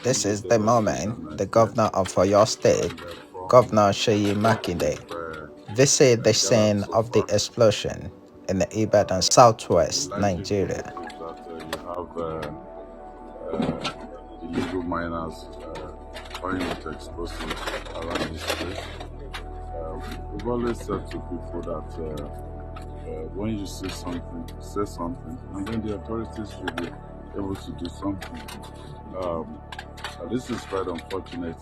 This is the moment the governor of Oyo State, Governor Seyi Makinde, visit the scene of the explosion in the Ibadan southwest Nigeria. Illegal miners buying with explosives around this place. We've always said to people that when you see something, say something, and then the authorities should be able to do something. This is quite unfortunate.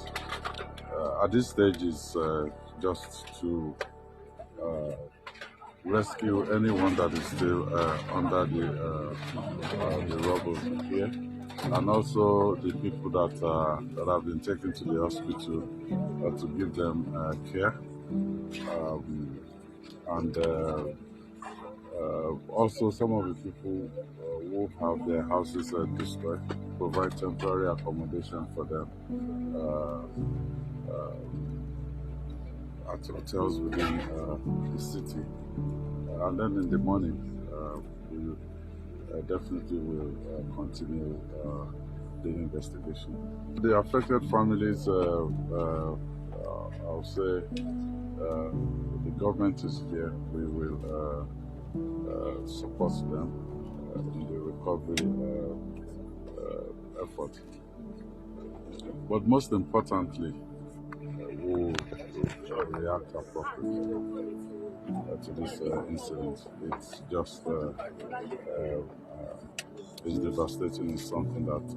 At this stage, is just to rescue anyone that is still under the rubble here, and also the people that have been taken to the hospital to give them care, and also some of the people who have their houses destroyed, provide temporary accommodation for them at hotels within the city. And then in the morning, we definitely will continue the investigation. The affected families, I'll say, the government is here. We will support them in the recovery effort. But most importantly, we will react appropriately to this incident. It's just it's devastating. It's something that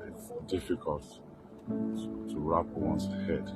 it's difficult to wrap one's head